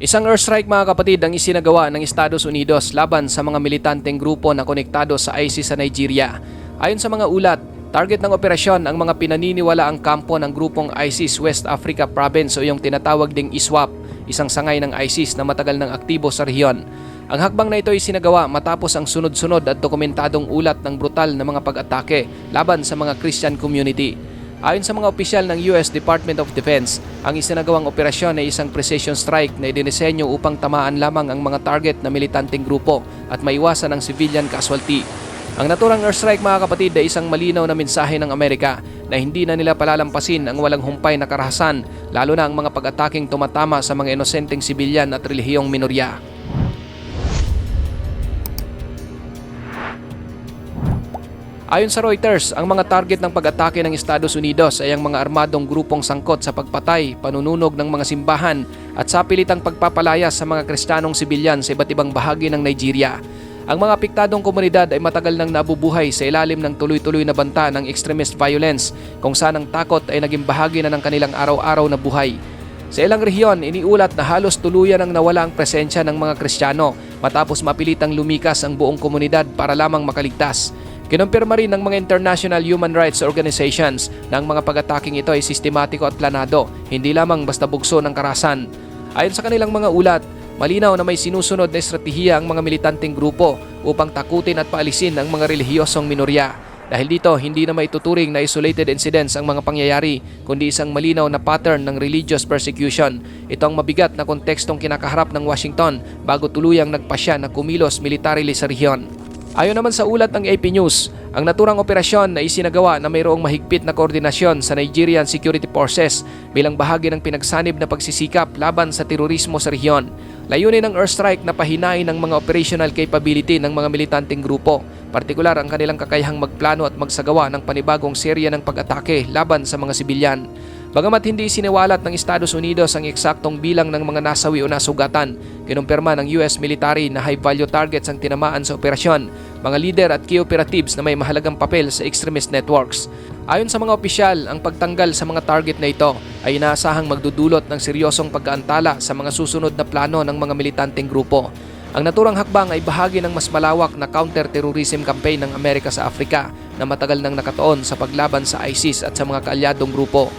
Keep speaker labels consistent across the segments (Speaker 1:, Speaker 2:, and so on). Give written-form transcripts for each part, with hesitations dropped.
Speaker 1: Isang airstrike mga kapatid ang isinagawa ng Estados Unidos laban sa mga militanteng grupo na konektado sa ISIS sa Nigeria. Ayon sa mga ulat, target ng operasyon ang mga pinaniniwalaang kampo ng grupong ISIS West Africa Province o yung tinatawag ding ISWAP, isang sangay ng ISIS na matagal nang aktibo sa rehiyon. Ang hakbang na ito ay sinagawa matapos ang sunod-sunod at dokumentadong ulat ng brutal na mga pag-atake laban sa mga Christian community. Ayon sa mga opisyal ng US Department of Defense, ang isinagawang operasyon ay isang precision strike na idinisenyo upang tamaan lamang ang mga target na militanteng grupo at maiwasan ang civilian casualty. Ang naturang airstrike mga kapatid ay isang malinaw na mensahe ng Amerika na hindi na nila palalampasin ang walang humpay na karahasan, lalo na ang mga pag-ataking tumatama sa mga inosenteng sibilyan at relihiyong minorya. Ayon sa Reuters, ang mga target ng pag-atake ng Estados Unidos ay ang mga armadong grupong sangkot sa pagpatay, panununog ng mga simbahan at sapilitang pagpapalaya sa mga Kristiyanong sibilyan sa iba't ibang bahagi ng Nigeria. Ang mga apektadong komunidad ay matagal nang nabubuhay sa ilalim ng tuloy-tuloy na banta ng extremist violence kung saan ang takot ay naging bahagi na ng kanilang araw-araw na buhay. Sa ilang rehiyon, iniulat na halos tuluyan ang nawala ang presensya ng mga Kristiyano matapos mapilitang lumikas ang buong komunidad para lamang makaligtas. Kinumpirma rin ng mga international human rights organizations na ang mga pag-ataking ito ay sistematiko at planado, hindi lamang basta bugso ng karahasan. Ayon sa kanilang mga ulat, malinaw na may sinusunod na estratehiya ang mga militanteng grupo upang takutin at paalisin ang mga relihiyosong minorya. Dahil dito, hindi na maituturing na isolated incidents ang mga pangyayari, kundi isang malinaw na pattern ng religious persecution. Ito ang mabigat na kontekstong kinakaharap ng Washington bago tuluyang nagpasya na kumilos militarily sa rehiyon. Ayon naman sa ulat ng AP News, ang naturang operasyon na isinagawa na mayroong mahigpit na koordinasyon sa Nigerian Security Forces bilang bahagi ng pinagsanib na pagsisikap laban sa terorismo sa rehiyon. Layunin ng airstrike na pahinain ang mga operational capability ng mga militanteng grupo, partikular ang kanilang kakayahang magplano at magsagawa ng panibagong serya ng pag-atake laban sa mga sibilyan. Bagamat hindi siniwalat ng Estados Unidos ang eksaktong bilang ng mga nasawi o nasugatan, kinumpirma ng US military na high-value targets ang tinamaan sa operasyon, mga leader at key operatives na may mahalagang papel sa extremist networks. Ayon sa mga opisyal, ang pagtanggal sa mga target na ito ay inaasahang magdudulot ng seryosong pagkaantala sa mga susunod na plano ng mga militanteng grupo. Ang naturang hakbang ay bahagi ng mas malawak na counter-terrorism campaign ng Amerika sa Africa na matagal nang nakatuon sa paglaban sa ISIS at sa mga kaalyadong grupo.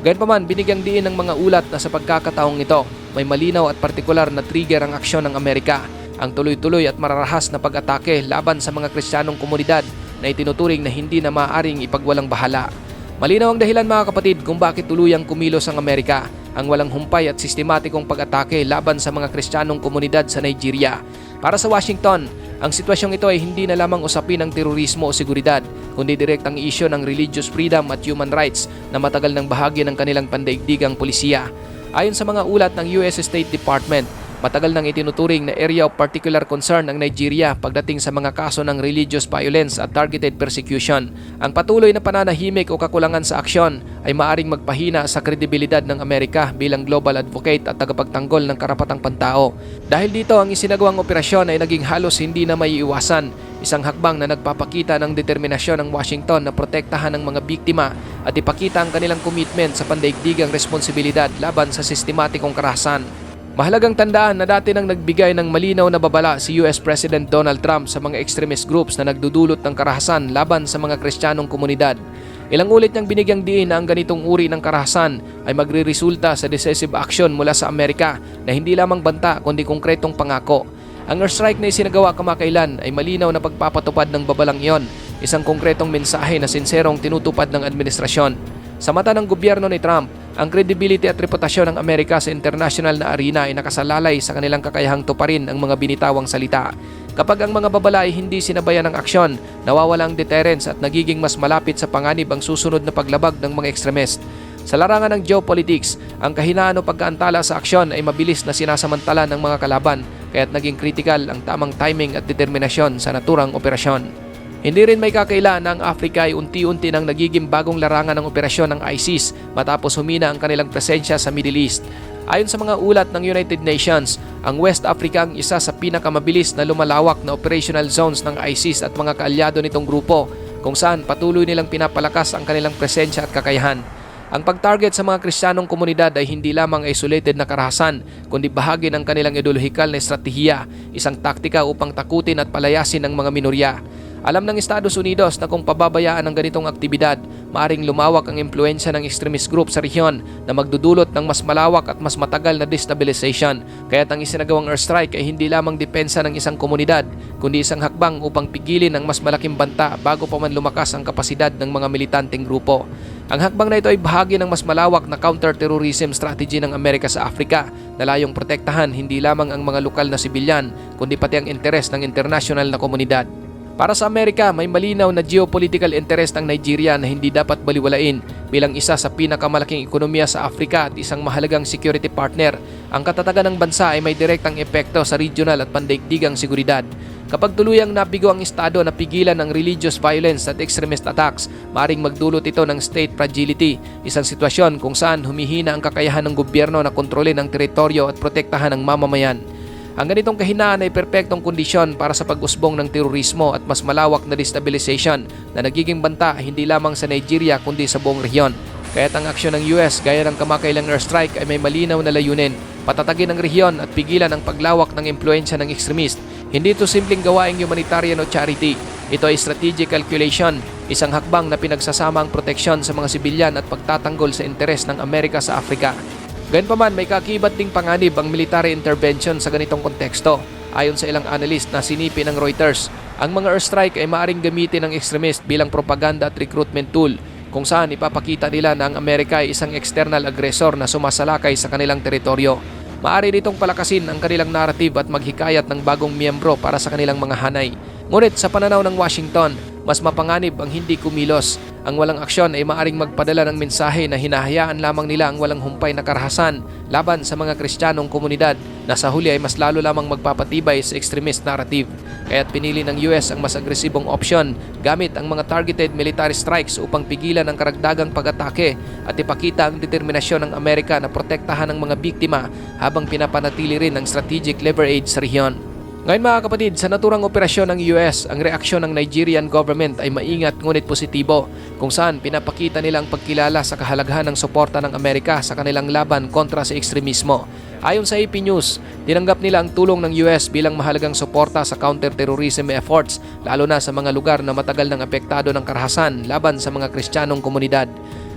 Speaker 1: Gayunpaman, binigyang diin ng mga ulat na sa pagkakataong ito, may malinaw at partikular na trigger ang aksyon ng Amerika, ang tuloy-tuloy at mararahas na pag-atake laban sa mga Kristiyanong komunidad na itinuturing na hindi na maaaring ipagwalang bahala. Malinaw ang dahilan mga kapatid kung bakit tuluyang kumilos ang Amerika, ang walang humpay at sistematikong pag-atake laban sa mga Kristiyanong komunidad sa Nigeria. Para sa Washington, ang sitwasyong ito ay hindi na lamang usapin ng terorismo o seguridad, kundi direktang isyu ng religious freedom at human rights na matagal ng bahagi ng kanilang pandaigdigang polisiya. Ayon sa mga ulat ng US State Department, matagal nang itinuturing na area of particular concern ang Nigeria pagdating sa mga kaso ng religious violence at targeted persecution. Ang patuloy na pananahimik o kakulangan sa aksyon ay maaring magpahina sa kredibilidad ng Amerika bilang global advocate at tagapagtanggol ng karapatang pantao. Dahil dito, ang isinagawang operasyon ay naging halos hindi na maiiwasan, isang hakbang na nagpapakita ng determinasyon ng Washington na protektahan ang mga biktima at ipakita ang kanilang commitment sa pandaigdigang responsibilidad laban sa sistematikong karahasan. Mahalagang tandaan na dati nang nagbigay ng malinaw na babala si US President Donald Trump sa mga extremist groups na nagdudulot ng karahasan laban sa mga Kristiyanong komunidad. Ilang ulit niyang binigyang diin na ang ganitong uri ng karahasan ay magre-resulta sa decisive action mula sa Amerika na hindi lamang banta kundi konkretong pangako. Ang airstrike na isinagawa kamakailan ay malinaw na pagpapatupad ng babalang iyon, isang konkretong mensahe na sinserong tinutupad ng administrasyon. Sa mata ng gobyerno ni Trump, ang credibility at reputasyon ng Amerika sa international na arena ay nakasalalay sa kanilang kakayahang tuparin ang mga binitawang salita. Kapag ang mga babala ay hindi sinabayan ng aksyon, nawawala ang deterrence at nagiging mas malapit sa panganib ang susunod na paglabag ng mga ekstremist. Sa larangan ng geopolitics, ang kahinaan o pagkaantala sa aksyon ay mabilis na sinasamantala ng mga kalaban, kaya't naging kritikal ang tamang timing at determinasyon sa naturang operasyon. Hindi rin may kakaila na ang Africa ay unti-unti nang nagiging bagong larangan ng operasyon ng ISIS matapos humina ang kanilang presensya sa Middle East. Ayon sa mga ulat ng United Nations, ang West Africa ang isa sa pinakamabilis na lumalawak na operational zones ng ISIS at mga kaalyado nitong grupo, kung saan patuloy nilang pinapalakas ang kanilang presensya at kakayahan. Ang pag-target sa mga Kristiyanong komunidad ay hindi lamang isolated na karahasan, kundi bahagi ng kanilang ideolohikal na estratehiya, isang taktika upang takutin at palayasin ang mga minorya. Alam ng Estados Unidos na kung pababayaan ang ganitong aktibidad, maaring lumawak ang impluensya ng extremist group sa rehiyon na magdudulot ng mas malawak at mas matagal na destabilization. Kaya't ang isinagawang airstrike ay hindi lamang depensa ng isang komunidad, kundi isang hakbang upang pigilin ang mas malaking banta bago pa man lumakas ang kapasidad ng mga militanteng grupo. Ang hakbang na ito ay bahagi ng mas malawak na counter-terrorism strategy ng Amerika sa Africa na layong protektahan hindi lamang ang mga lokal na sibilyan, kundi pati ang interes ng international na komunidad. Para sa Amerika, may malinaw na geopolitical interest ang Nigeria na hindi dapat baliwalain bilang isa sa pinakamalaking ekonomiya sa Africa at isang mahalagang security partner. Ang katatagan ng bansa ay may direktang epekto sa regional at pandaigdigang seguridad. Kapag tuluyang nabigo ang estado na pigilan ng religious violence at extremist attacks, maaaring magdulot ito ng state fragility, isang sitwasyon kung saan humihina ang kakayahan ng gobyerno na kontrolin ang teritoryo at protektahan ang mamamayan. Ang ganitong kahinaan ay perpektong kondisyon para sa pag-usbong ng terorismo at mas malawak na destabilization na nagiging banta hindi lamang sa Nigeria kundi sa buong rehiyon. Kaya't ang aksyon ng US gaya ng kamakailang airstrike ay may malinaw na layunin, patatagin ang rehiyon at pigilan ang paglawak ng impluensya ng extremist. Hindi ito simpleng gawaing humanitarian o charity. Ito ay strategic calculation, isang hakbang na pinagsasama ang proteksyon sa mga sibilyan at pagtatanggol sa interes ng Amerika sa Africa. Gayunpaman, may kakibat ding panganib ang military intervention sa ganitong konteksto. Ayon sa ilang analyst na sinipi ng Reuters, ang mga airstrike ay maaaring gamitin ng extremist bilang propaganda at recruitment tool, kung saan ipapakita nila na ang Amerika ay isang external aggressor na sumasalakay sa kanilang teritoryo. Maaari nitong palakasin ang kanilang narrative at maghikayat ng bagong miyembro para sa kanilang mga hanay. Ngunit sa pananaw ng Washington, mas mapanganib ang hindi kumilos. Ang walang aksyon ay maaring magpadala ng mensahe na hinahayaan lamang nila ang walang humpay na karahasan laban sa mga Kristiyanong komunidad na sa huli ay mas lalo lamang magpapatibay sa extremist narrative. Kaya't pinili ng US ang mas agresibong opsyon gamit ang mga targeted military strikes upang pigilan ang karagdagang pag-atake at ipakita ang determinasyon ng Amerika na protektahan ang mga biktima habang pinapanatili rin ang strategic leverage sa rehiyon. Ngayon mga kapatid, sa naturang operasyon ng US, ang reaksyon ng Nigerian government ay maingat ngunit positibo, kung saan pinapakita nila ang pagkilala sa kahalagahan ng suporta ng Amerika sa kanilang laban kontra sa ekstremismo. Ayon sa AP News, tinanggap nila ang tulong ng US bilang mahalagang suporta sa counter-terrorism efforts, lalo na sa mga lugar na matagal nang apektado ng karahasan laban sa mga Kristiyanong komunidad.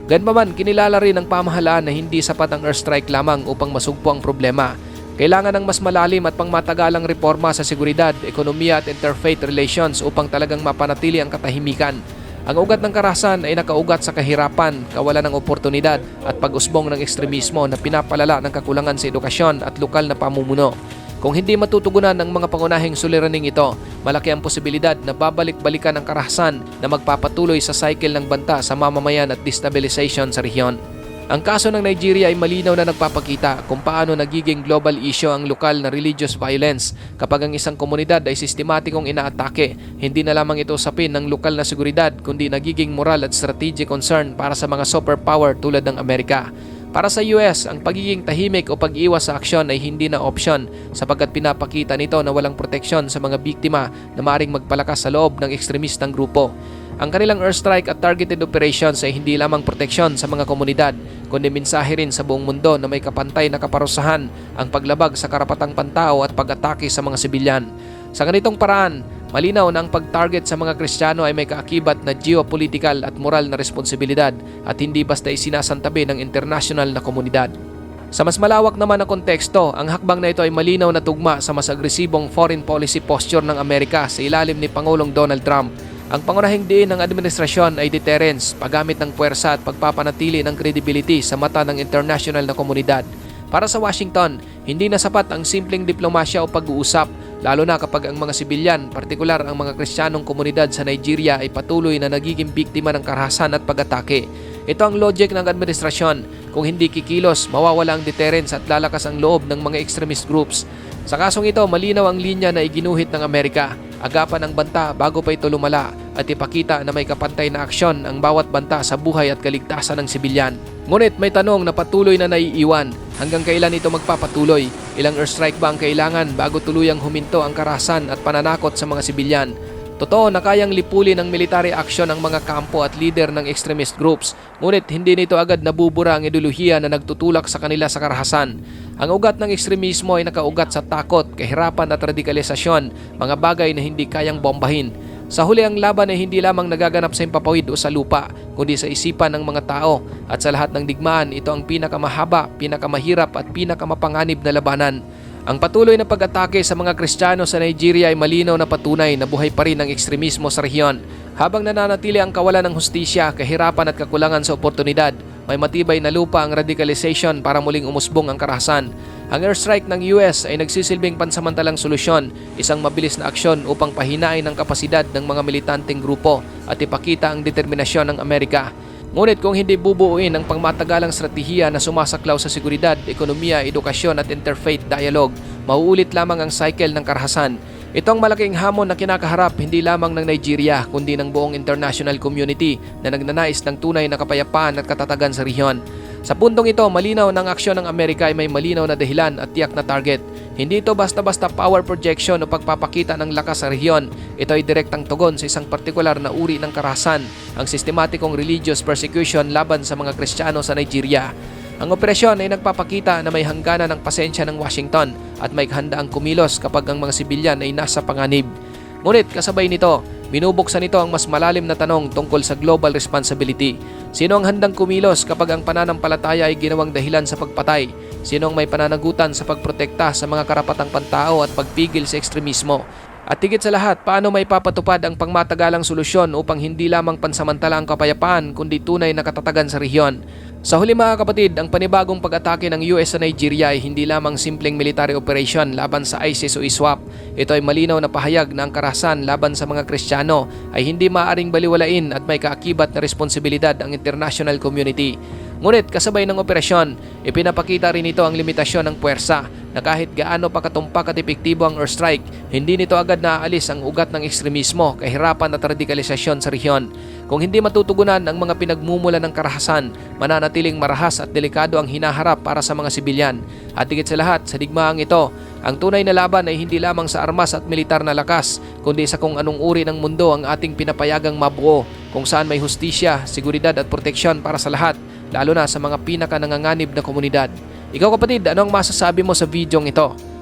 Speaker 1: Ganun kinilala rin ng pamahalaan na hindi sapat ang airstrike lamang upang masugpo ang problema. Kailangan ng mas malalim at pangmatagalang reforma sa seguridad, ekonomiya at interfaith relations upang talagang mapanatili ang katahimikan. Ang ugat ng karahasan ay nakaugat sa kahirapan, kawalan ng oportunidad at pag-usbong ng ekstremismo na pinapalala ng kakulangan sa edukasyon at lokal na pamumuno. Kung hindi matutugunan ng mga pangunahing suliraning ito, malaki ang posibilidad na babalik-balikan ang karahasan na magpapatuloy sa cycle ng banta sa mamamayan at destabilization sa rehiyon. Ang kaso ng Nigeria ay malinaw na nagpapakita kung paano nagiging global issue ang lokal na religious violence kapag ang isang komunidad ay sistematikong inaatake. Hindi na lamang ito usapin ng lokal na seguridad kundi nagiging moral at strategic concern para sa mga superpower tulad ng Amerika. Para sa US, ang pagiging tahimik o pag-iwas sa aksyon ay hindi na opsyon sapagkat pinapakita nito na walang proteksyon sa mga biktima na maaaring magpalakas sa loob ng ekstremistang grupo. Ang kanilang airstrike at targeted operations ay hindi lamang proteksyon sa mga komunidad, kundi mensahe rin sa buong mundo na may kapantay na kaparusahan ang paglabag sa karapatang pantao at pag-atake sa mga sibilyan. Sa ganitong paraan, malinaw na ang pag-target sa mga Kristiyano ay may kaakibat na geopolitical at moral na responsibilidad at hindi basta isinasantabi ng international na komunidad. Sa mas malawak naman na konteksto, ang hakbang na ito ay malinaw na tugma sa mas agresibong foreign policy posture ng Amerika sa ilalim ni Pangulong Donald Trump. Ang pangunahing diin ng administrasyon ay deterrence, paggamit ng puwersa at pagpapanatili ng credibility sa mata ng international na komunidad. Para sa Washington, hindi na sapat ang simpleng diplomasya o pag-uusap, lalo na kapag ang mga sibilyan, partikular ang mga Kristiyanong komunidad sa Nigeria ay patuloy na nagiging biktima ng karahasan at pag-atake. Ito ang logic ng administrasyon. Kung hindi kikilos, mawawala ang deterrence at lalakas ang loob ng mga extremist groups. Sa kasong ito, malinaw ang linya na iginuhit ng Amerika. Agapan ang banta bago pa ito lumala at ipakita na may kapantay na aksyon ang bawat banta sa buhay at kaligtasan ng sibilyan. Ngunit may tanong na patuloy na naiiwan. Hanggang kailan ito magpapatuloy? Ilang airstrike ba ang kailangan bago tuluyang huminto ang karahasan at pananakot sa mga sibilyan? Totoo na kayang lipulin ng military action ang mga kampo at leader ng extremist groups, ngunit hindi nito agad nabubura ang ideolohiya na nagtutulak sa kanila sa karahasan. Ang ugat ng ekstremismo ay nakaugat sa takot, kahirapan at radikalisasyon, mga bagay na hindi kayang bombahin. Sa huli, ang laban ay hindi lamang nagaganap sa himpapawid o sa lupa, kundi sa isipan ng mga tao. At sa lahat ng digmaan, ito ang pinakamahaba, pinakamahirap at pinakamapanganib na labanan. Ang patuloy na pag-atake sa mga Kristiyano sa Nigeria ay malinaw na patunay na buhay pa rin ang ekstremismo sa rehiyon. Habang nananatili ang kawalan ng hustisya, kahirapan at kakulangan sa oportunidad, may matibay na lupa ang radicalization para muling umusbong ang karahasan. Ang airstrike ng US ay nagsisilbing pansamantalang solusyon, isang mabilis na aksyon upang pahinain ang kapasidad ng mga militanteng grupo at ipakita ang determinasyon ng Amerika. Ngunit kung hindi bubuuin ang pangmatagalang strategiya na sumasaklaw sa seguridad, ekonomiya, edukasyon at interfaith dialogue, mauulit lamang ang cycle ng karahasan. Ito ang malaking hamon na kinakaharap hindi lamang ng Nigeria kundi ng buong international community na nagnanais ng tunay na kapayapaan at katatagan sa rehiyon. Sa puntong ito, malinaw na ang aksyon ng Amerika ay may malinaw na dahilan at tiyak na target. Hindi ito basta-basta power projection o pagpapakita ng lakas sa rehiyon. Ito ay direktang tugon sa isang partikular na uri ng karahasan, ang sistematikong religious persecution laban sa mga Kristiyano sa Nigeria. Ang operasyon ay nagpapakita na may hangganan ng pasensya ng Washington at may kahandaang kumilos kapag ang mga sibilyan ay nasa panganib. Ngunit kasabay nito, binubuksan nito ang mas malalim na tanong tungkol sa global responsibility. Sino ang handang kumilos kapag ang pananampalataya ay ginawang dahilan sa pagpatay? Sino ang may pananagutan sa pagprotekta sa mga karapatang pantao at pagpigil sa ekstremismo? At higit sa lahat, paano may papatupad ang pangmatagalang solusyon upang hindi lamang pansamantala ang kapayapaan kundi tunay na katatagan sa rehiyon? Sa huli mga kapatid, ang panibagong pag-atake ng US sa Nigeria ay hindi lamang simpleng military operation laban sa ISIS o ISWAP. Ito ay malinaw na pahayag na ang karahasan laban sa mga Kristiyano ay hindi maaaring baliwalain at may kaakibat na responsibilidad ang international community. Ngunit kasabay ng operasyon, ipinapakita rin ito ang limitasyon ng puwersa na kahit gaano pa katumpak at epektibo ang airstrike, hindi nito agad naaalis ang ugat ng ekstremismo, kahirapan at radikalisasyon sa rehiyon. Kung hindi matutugunan ang mga pinagmumulan ng karahasan, mananatiling marahas at delikado ang hinaharap para sa mga sibilyan. At higit sa lahat, sa digmaang ito, ang tunay na laban ay hindi lamang sa armas at militar na lakas, kundi sa kung anong uri ng mundo ang ating pinapayagang mabuo, kung saan may hustisya, seguridad at proteksyon para sa lahat, lalo na sa mga pinaka-nanganganib na komunidad. Ikaw kapatid, ano ang masasabi mo sa videong ito?